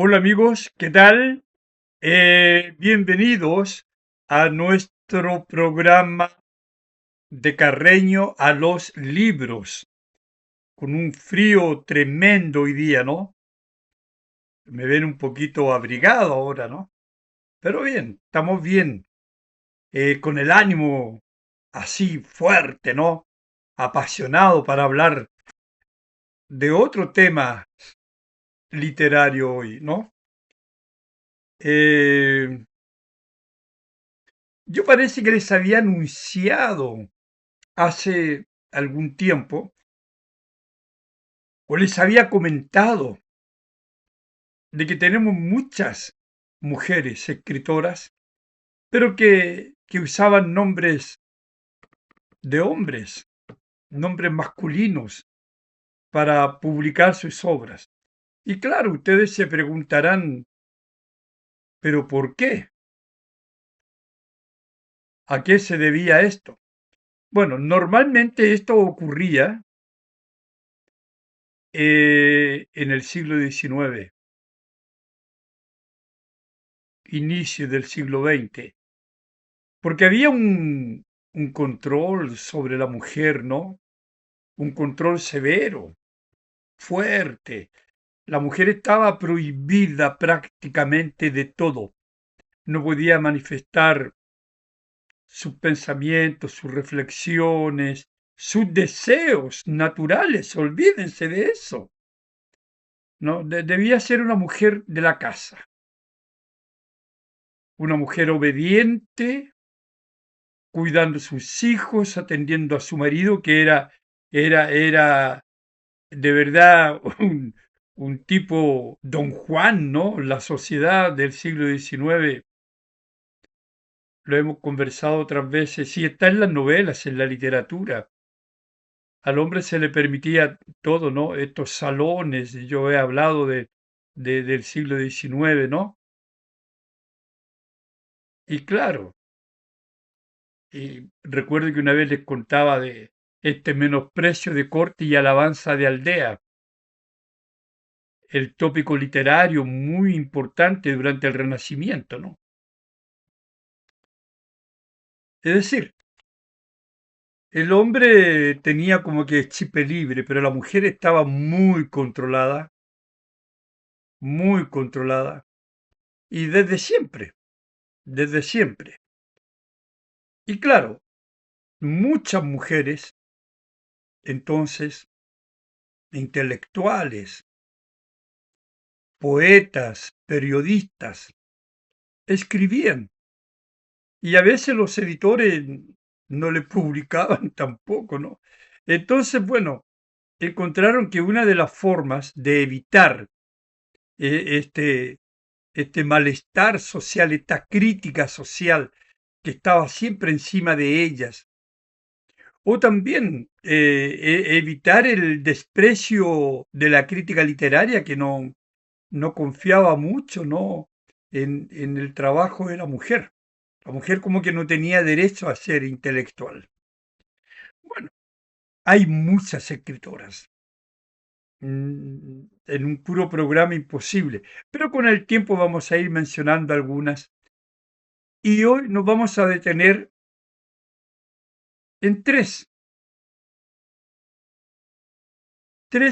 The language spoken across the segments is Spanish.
Hola amigos, ¿qué tal? Bienvenidos a nuestro programa de Carreño a los libros, con un frío tremendo hoy día, ¿no? Me ven un poquito abrigado ahora, ¿no? Pero bien, estamos bien, con el ánimo así fuerte, ¿no? Apasionado para hablar de otro tema literario hoy, ¿no? Eh, yo parece que les había anunciado hace algún tiempo, o les había comentado de que tenemos muchas mujeres escritoras, pero que usaban nombres de hombres, nombres masculinos, para publicar sus obras. Y claro, ustedes se preguntarán, ¿pero por qué? ¿A qué se debía esto? Bueno, normalmente esto ocurría en el siglo XIX, inicio del siglo XX. Porque había un control sobre la mujer, ¿no? Un control severo, fuerte. La mujer estaba prohibida prácticamente de todo. No podía manifestar sus pensamientos, sus reflexiones, sus deseos naturales. Olvídense de eso. ¿No? Debía ser una mujer de la casa, una mujer obediente, cuidando a sus hijos, atendiendo a su marido, que era de verdad un tipo Don Juan, ¿no? La sociedad del siglo XIX, lo hemos conversado otras veces, sí está en las novelas, en la literatura. Al hombre se le permitía todo, ¿no? Estos salones, yo he hablado del siglo XIX, ¿no? Y claro, y recuerdo que una vez les contaba de este menosprecio de corte y alabanza de aldea, el tópico literario muy importante durante el Renacimiento, ¿no? Es decir, el hombre tenía como que chip libre, pero la mujer estaba muy controlada, y desde siempre, desde siempre. Y claro, muchas mujeres, entonces, intelectuales, poetas, periodistas, escribían, y a veces los editores no le publicaban tampoco, ¿no? Entonces, bueno, encontraron que una de las formas de evitar este malestar social, esta crítica social que estaba siempre encima de ellas, o también evitar el desprecio de la crítica literaria que no confiaba mucho, ¿no? En el trabajo de la mujer. La mujer como que no tenía derecho a ser intelectual. Bueno, hay muchas escritoras, en un puro programa imposible, pero con el tiempo vamos a ir mencionando algunas. Y hoy nos vamos a detener en tres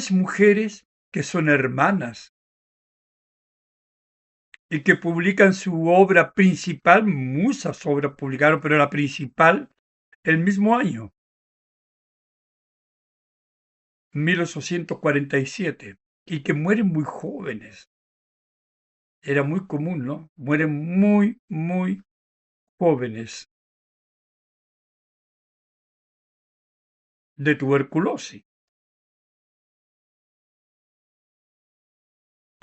mujeres que son hermanas y que publican su obra principal, muchas obras publicaron, pero la principal el mismo año, 1847, y que mueren muy jóvenes. Era muy común, ¿no? Mueren muy jóvenes de tuberculosis,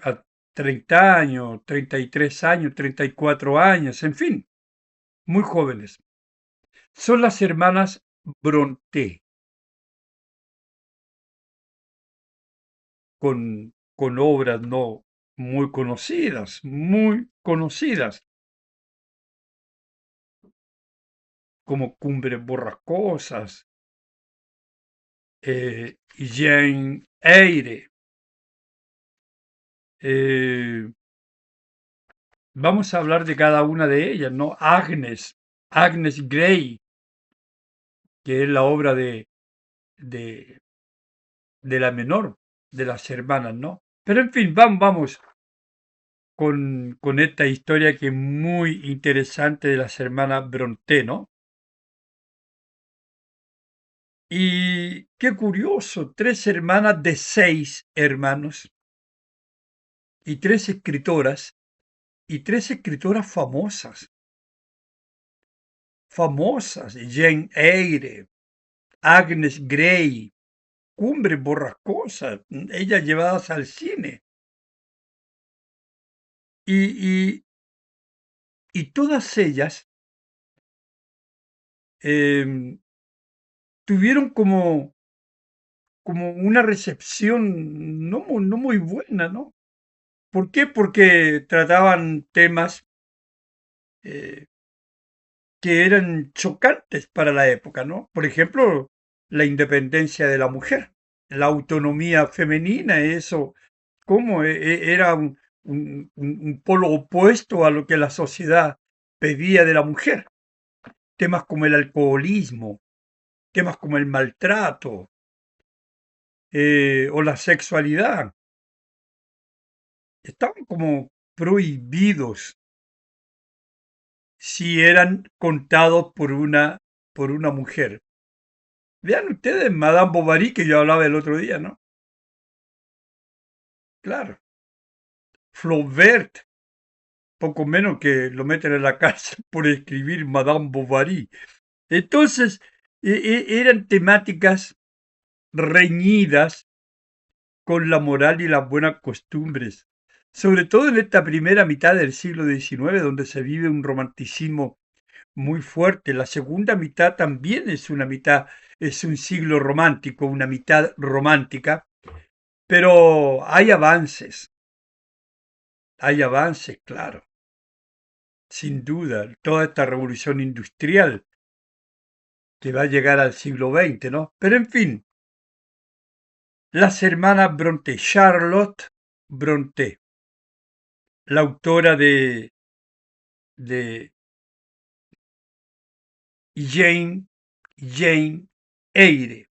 a 30 años, 33 años, 34 años, en fin, muy jóvenes. Son las hermanas Brontë, con obras no muy conocidas, como Cumbres Borrascosas, y Jane Eyre, vamos a hablar de cada una de ellas, ¿no? Agnes Grey, que es la obra de, de la menor de las hermanas, ¿no? Pero en fin, vamos con esta historia que es muy interesante de las hermanas Brontë, ¿no? Y qué curioso, tres hermanas de seis hermanos y tres escritoras famosas, Jane Eyre, Agnes Grey, Cumbres Borrascosas, ellas llevadas al cine. Y, y todas ellas em, tuvieron como una recepción no muy buena, ¿no? ¿Por qué? Porque trataban temas eh, que eran chocantes para la época, ¿no? Por ejemplo, la independencia de la mujer, la autonomía femenina, eso, cómo era un polo opuesto a lo que la sociedad pedía de la mujer. Temas como el alcoholismo, temas como el maltrato o la sexualidad, estaban como prohibidos si eran contados por una mujer. Vean ustedes, Madame Bovary, que yo hablaba el otro día, ¿no? Claro. Flaubert, poco menos que lo meten en la cárcel por escribir Madame Bovary. Entonces, eran temáticas reñidas con la moral y las buenas costumbres, sobre todo en esta primera mitad del siglo XIX, donde se vive un romanticismo muy fuerte. La segunda mitad también es una mitad, es un siglo romántico, una mitad romántica, pero hay avances, claro, sin duda. Toda esta revolución industrial que va a llegar al siglo XX, ¿no? Pero en fin, las hermanas Brontë, Charlotte Brontë, la autora de Jane Eyre,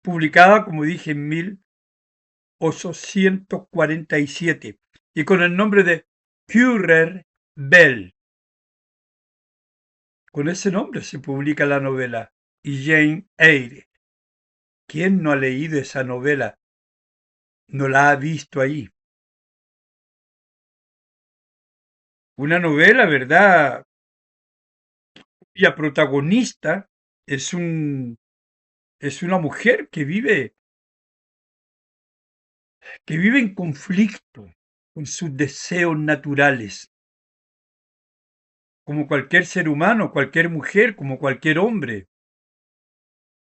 publicada, como dije, en 1847 y con el nombre de Currer Bell. Con ese nombre se publica la novela. Y Jane Eyre. ¿Quién no ha leído esa novela? ¿No la ha visto ahí? Una novela, ¿verdad? Cuya protagonista es es una mujer que vive en conflicto con sus deseos naturales, como cualquier ser humano, cualquier mujer, como cualquier hombre.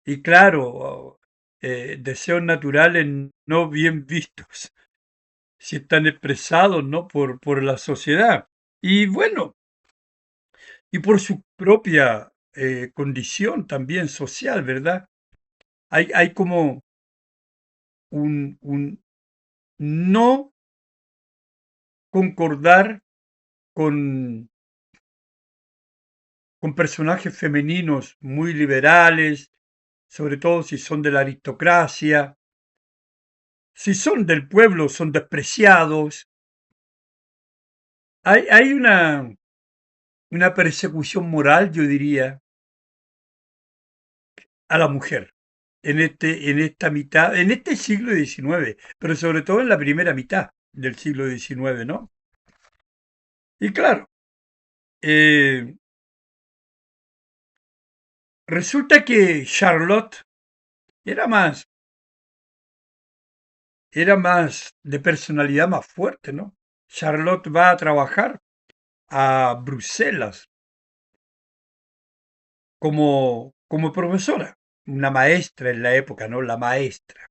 Y claro, deseos naturales no bien vistos, si están expresados, ¿no? Por la sociedad. Y bueno, y por su propia condición también social, ¿verdad? Hay como un no concordar con, con personajes femeninos muy liberales, sobre todo si son de la aristocracia, si son del pueblo, son despreciados. Hay una persecución moral, yo diría, a la mujer en esta mitad, en este siglo XIX, pero sobre todo en la primera mitad del siglo XIX, ¿no? Y claro, eh, resulta que Charlotte era era más de personalidad más fuerte, ¿no? Charlotte va a trabajar a Bruselas como profesora, una maestra en la época, ¿no? La maestra.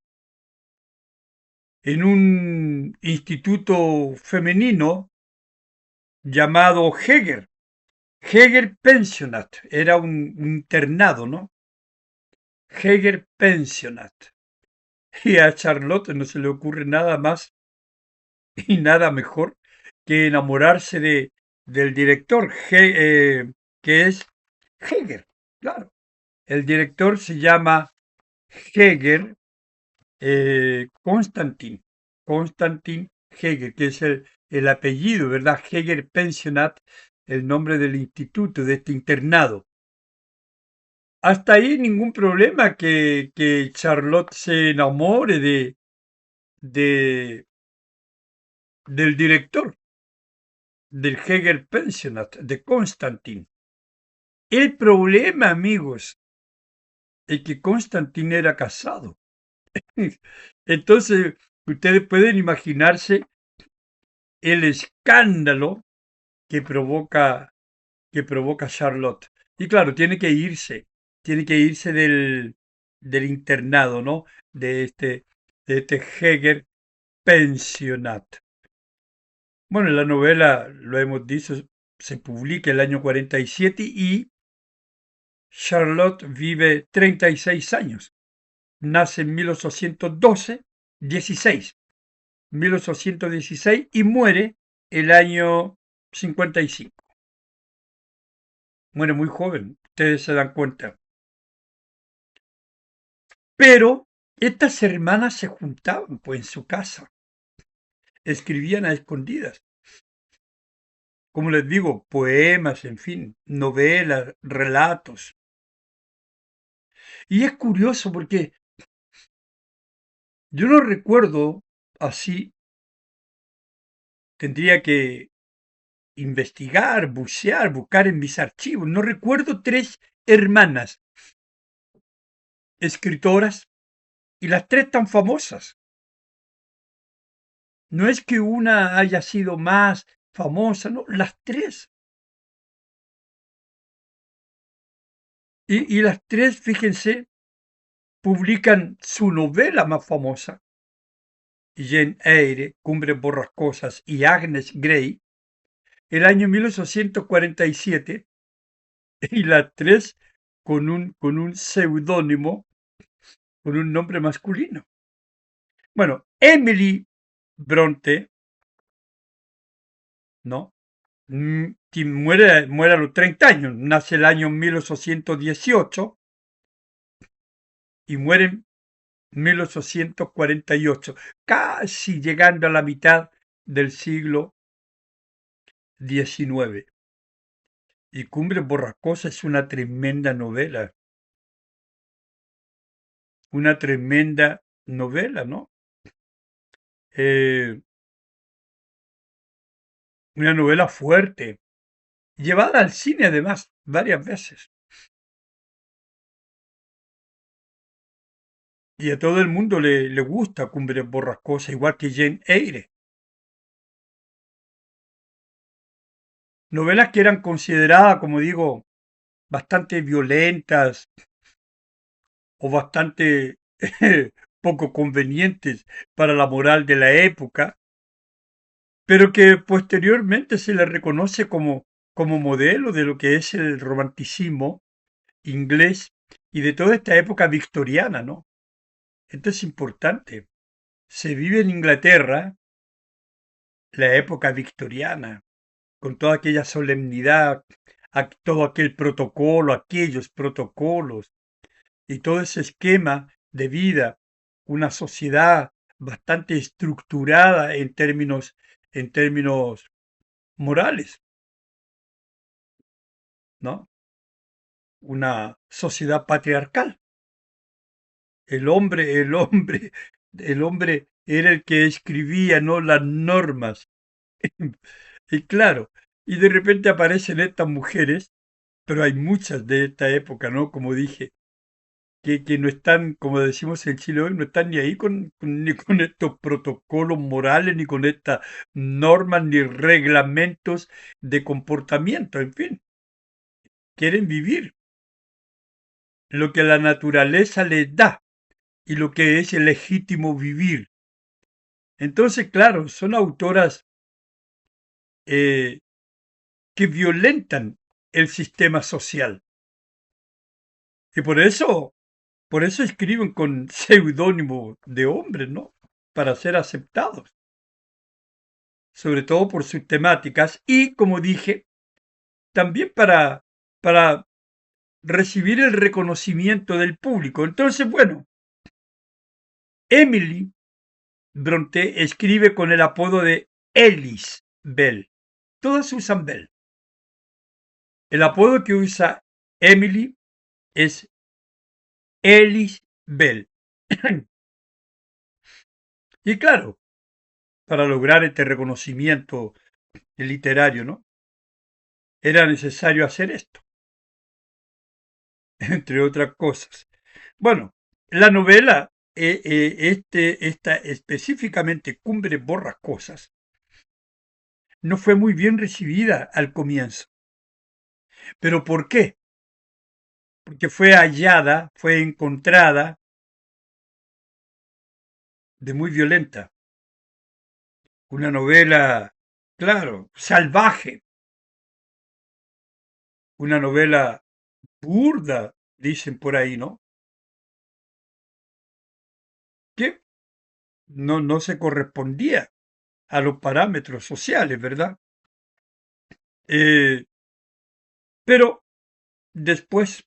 En un instituto femenino llamado Heger Pensionat, era un internado, ¿no? Heger Pensionat. Y a Charlotte no se le ocurre nada más y nada mejor que enamorarse del director, que es Heger, claro. El director se llama Heger, Konstantin Heger, que es el apellido, ¿verdad? Heger Pensionat, el nombre del instituto, de este internado. Hasta ahí ningún problema que Charlotte se enamore de, del director, del Heger Pensionat, de Konstantin. El problema, amigos, es que Konstantin era casado. Entonces, ustedes pueden imaginarse el escándalo que que provoca Charlotte. Y claro, tiene que irse del internado, ¿no? De este Heger Pensionat. Bueno, la novela, lo hemos dicho, se publica el año 47 y Charlotte vive 36 años. Nace en 1816 y muere el año 55. Muere muy joven, ustedes se dan cuenta. Pero estas hermanas se juntaban pues en su casa, escribían a escondidas, como les digo, poemas, en fin, novelas, relatos. Y es curioso porque yo no recuerdo así, tendría que investigar, bucear, buscar en mis archivos. No recuerdo tres hermanas escritoras y las tres tan famosas. No es que una haya sido más famosa, no, las tres. Y las tres, fíjense, publican su novela más famosa, Jane Eyre, Cumbres Borrascosas y Agnes Grey, el año 1847, y las tres con un seudónimo, con un nombre masculino. Bueno, Emily Bronte, ¿no? Quien muere a los 30 años, nace el año 1818 y muere en 1848, casi llegando a la mitad del siglo XIX. Y Cumbres Borrascosas es una tremenda novela, ¿no? Eh, una novela fuerte, llevada al cine además varias veces. Y a todo el mundo le gusta Cumbres Borrascosas, igual que Jane Eyre. Novelas que eran consideradas, como digo, bastante violentas o bastante poco convenientes para la moral de la época, pero que posteriormente se le reconoce como modelo de lo que es el romanticismo inglés y de toda esta época victoriana, ¿no? Esto es importante. Se vive en Inglaterra la época victoriana, con toda aquella solemnidad, todo aquel protocolo, aquellos protocolos y todo ese esquema de vida, una sociedad bastante estructurada en términos morales, ¿no? Una sociedad patriarcal. El hombre, el hombre era el que escribía, ¿no? Las normas. Y claro, y de repente aparecen estas mujeres, pero hay muchas de esta época, ¿no? Como dije, que no están, como decimos en Chile hoy, no están ni ahí ni con estos protocolos morales, ni con estas normas, ni reglamentos de comportamiento, en fin, quieren vivir lo que la naturaleza les da y lo que es el legítimo vivir. Entonces, claro, son autoras eh, que violentan el sistema social. Y por eso escriben con seudónimo de hombres, ¿no? Para ser aceptados. sobre todo por sus temáticas y, como dije, también para recibir el reconocimiento del público. Entonces, bueno, Emily Brontë escribe con el apodo de Ellis Bell. Todas usan Bell. El apodo que usa Emily es Ellis Bell. Y claro, para lograr este reconocimiento literario, ¿no? Era necesario hacer esto, entre otras cosas. Bueno, la novela, esta específicamente Cumbres Borrascosas, no fue muy bien recibida al comienzo. ¿Pero por qué? Porque fue hallada, fue encontrada de muy violenta. Una novela, claro, salvaje, una novela burda, dicen por ahí, ¿no? Que no se correspondía a los parámetros sociales, ¿verdad? Eh, pero después,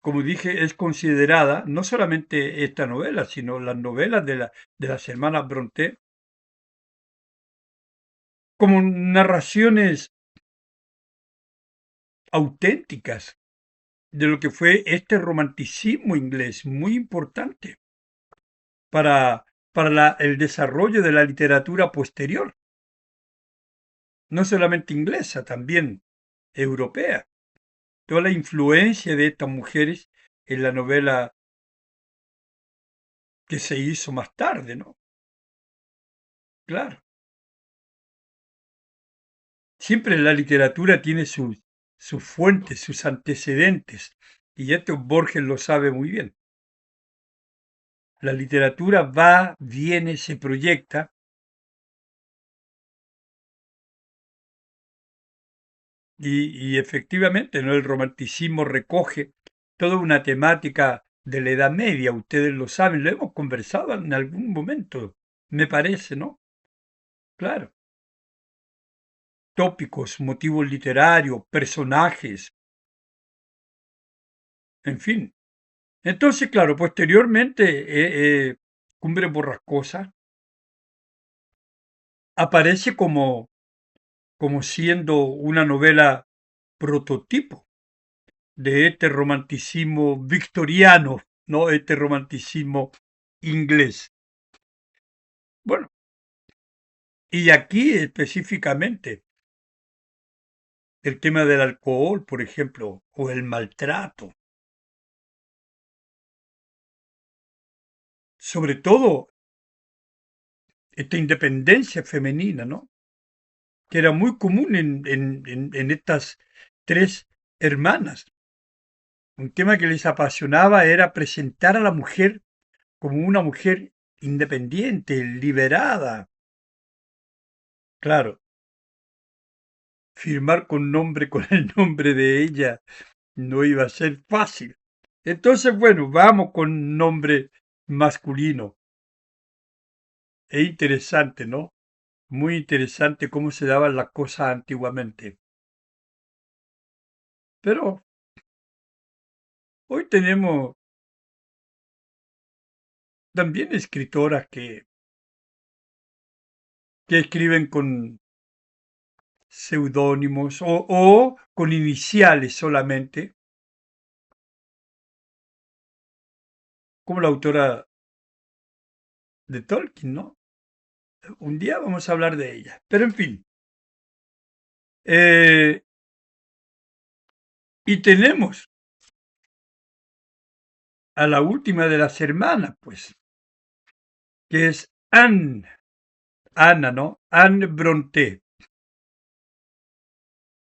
como dije, es considerada no solamente esta novela, sino las novelas de las hermanas Brontë como narraciones auténticas de lo que fue este romanticismo inglés, muy importante para el desarrollo de la literatura posterior, no solamente inglesa, también europea. Toda la influencia de estas mujeres en la novela que se hizo más tarde, ¿no? Claro. Siempre la literatura tiene sus fuentes, sus antecedentes, y esto Borges lo sabe muy bien. La literatura va, viene, se proyecta, y efectivamente, ¿no? El romanticismo recoge toda una temática de la Edad Media, ustedes lo saben, lo hemos conversado en algún momento, me parece, ¿no? Claro. Tópicos, motivos literarios, personajes, en fin. Entonces, claro, posteriormente, Cumbre Borrascosa aparece como siendo una novela prototipo de este romanticismo victoriano, ¿no? Este romanticismo inglés. Bueno, y aquí específicamente el tema del alcohol, por ejemplo, o el maltrato, sobre todo esta independencia femenina, ¿no? Que era muy común en estas tres hermanas. Un tema que les apasionaba era presentar a la mujer como una mujer independiente, liberada. Claro, firmar con el nombre de ella no iba a ser fácil. Entonces, bueno, vamos con nombre masculino. Es interesante, ¿no? Muy interesante cómo se daban las cosas antiguamente. Pero hoy tenemos también escritoras que escriben con seudónimos o con iniciales solamente, como la autora de Tolkien, ¿no? Un día vamos a hablar de ella. Pero en fin, eh, y tenemos a la última de las hermanas, pues, que es Ana, ¿no? Anne Brontë,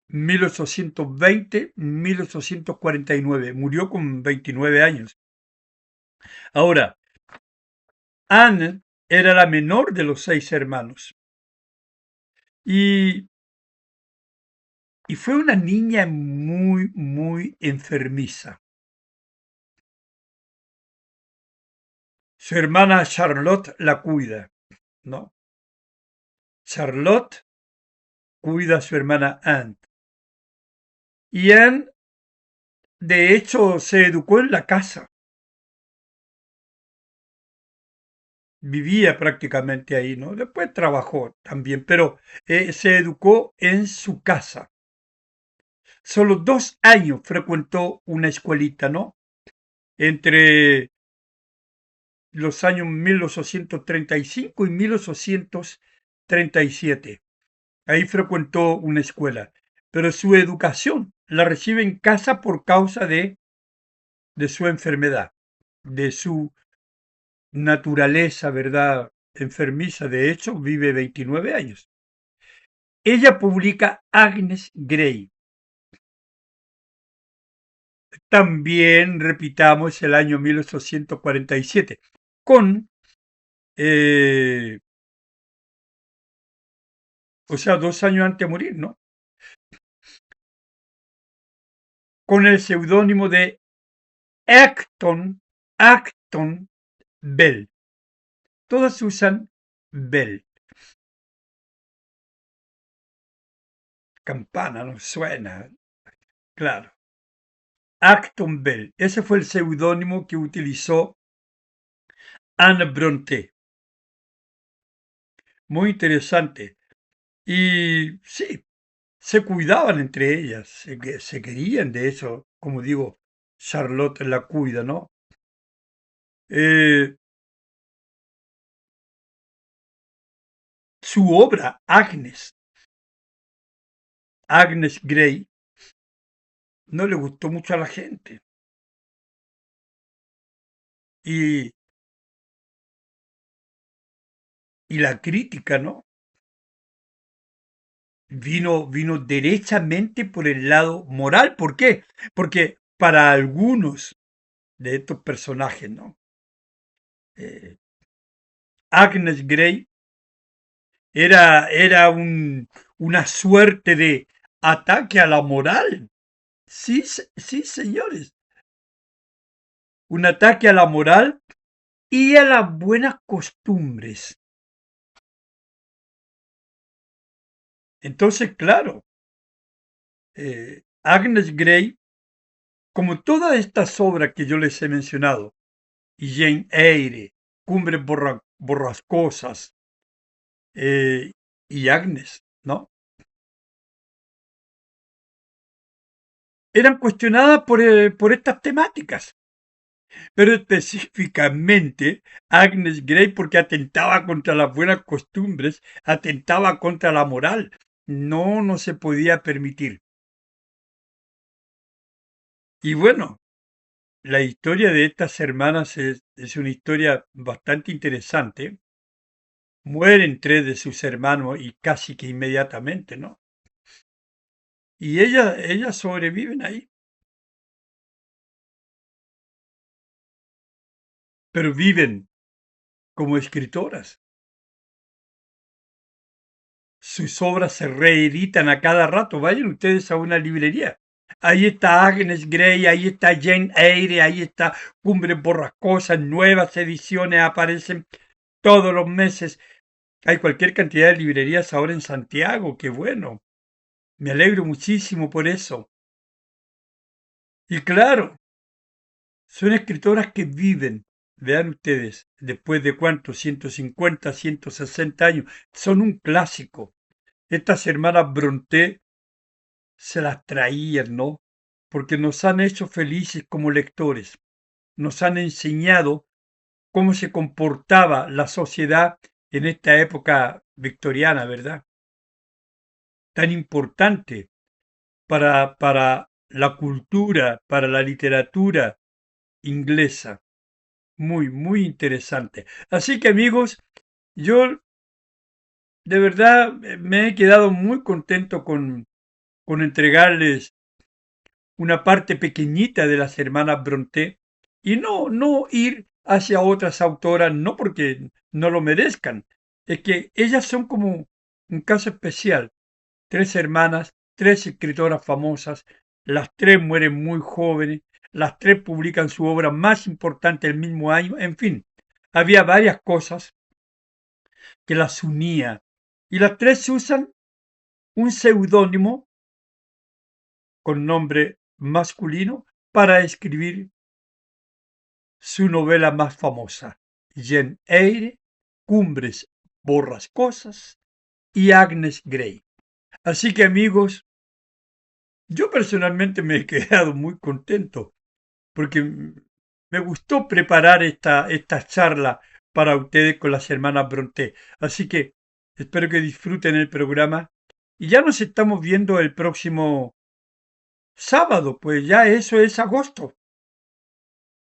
1820-1849, murió con 29 años. Ahora, Anne era la menor de los 6 hermanos y, y fue una niña muy, muy enfermiza. Su hermana Charlotte la cuida. ¿no? Charlotte cuida a su hermana Anne. Y Anne, de hecho, se educó en la casa. Vivía prácticamente ahí, ¿no? Después trabajó también, pero se educó en su casa. Solo 2 años frecuentó una escuelita, ¿no? Entre los años 1835 y 1837. Ahí frecuentó una escuela, pero su educación la recibe en casa por causa de su enfermedad, de su naturaleza, ¿verdad? Enfermiza. De hecho, vive 29 años. Ella publica Agnes Grey. También, repitamos, el año 1847, con, eh, o sea, 2 años antes de morir, ¿no? Con el seudónimo de Acton Bell. Todas usan Bell. Campana, ¿no? Suena, claro. Acton Bell. Ese fue el seudónimo que utilizó Anne Brontë. Muy interesante. Y sí, se cuidaban entre ellas, se querían, de eso, como digo, Charlotte la cuida, ¿no? Eh, su obra, Agnes Grey, no le gustó mucho a la gente. Y, y la crítica, ¿no? Vino derechamente por el lado moral. ¿Por qué? Porque para algunos de estos personajes, ¿no? Eh, Agnes Grey era una suerte de ataque a la moral. Sí, sí, señores. Un ataque a la moral y a las buenas costumbres. Entonces, claro, Agnes Grey, como todas estas obras que yo les he mencionado, y Jane Eyre, Cumbres Borrascosas, y Agnes, ¿no? Eran cuestionadas por estas temáticas, pero específicamente Agnes Grey porque atentaba contra las buenas costumbres, atentaba contra la moral. No, no se podía permitir. Y bueno, la historia de estas hermanas es una historia bastante interesante. Mueren 3 de sus hermanos y casi que inmediatamente, ¿no? Y ellas sobreviven ahí, pero viven como escritoras. Sus obras se reeditan a cada rato. Vayan ustedes a una librería. Ahí está Agnes Grey, ahí está Jane Eyre, ahí está Cumbres Borrascosas, nuevas ediciones aparecen todos los meses. Hay cualquier cantidad de librerías ahora en Santiago, qué bueno. Me alegro muchísimo por eso. Y claro, son escritoras que viven, vean ustedes, después de cuántos, 150, 160 años, son un clásico. Estas hermanas Brontë se las traían, ¿no? Porque nos han hecho felices como lectores, nos han enseñado cómo se comportaba la sociedad en esta época victoriana, ¿verdad? Tan importante para la cultura, para la literatura inglesa. Muy, muy interesante. Así que amigos, yo de verdad me he quedado muy contento con entregarles una parte pequeñita de las hermanas Brontë y no ir hacia otras autoras, no porque no lo merezcan, es que ellas son como un caso especial. 3 hermanas, 3 escritoras famosas, las 3 mueren muy jóvenes, las 3 publican su obra más importante el mismo año, en fin, había varias cosas que las unía. Y las tres usan un seudónimo con nombre masculino para escribir su novela más famosa, Jane Eyre, Cumbres borrascosas y Agnes Grey. Así que amigos, yo personalmente me he quedado muy contento porque me gustó preparar esta charla para ustedes con las hermanas Brontë. Así que espero que disfruten el programa y ya nos estamos viendo el próximo sábado, pues ya eso es agosto.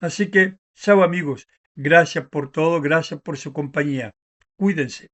Así que, chao amigos, gracias por todo, gracias por su compañía. Cuídense.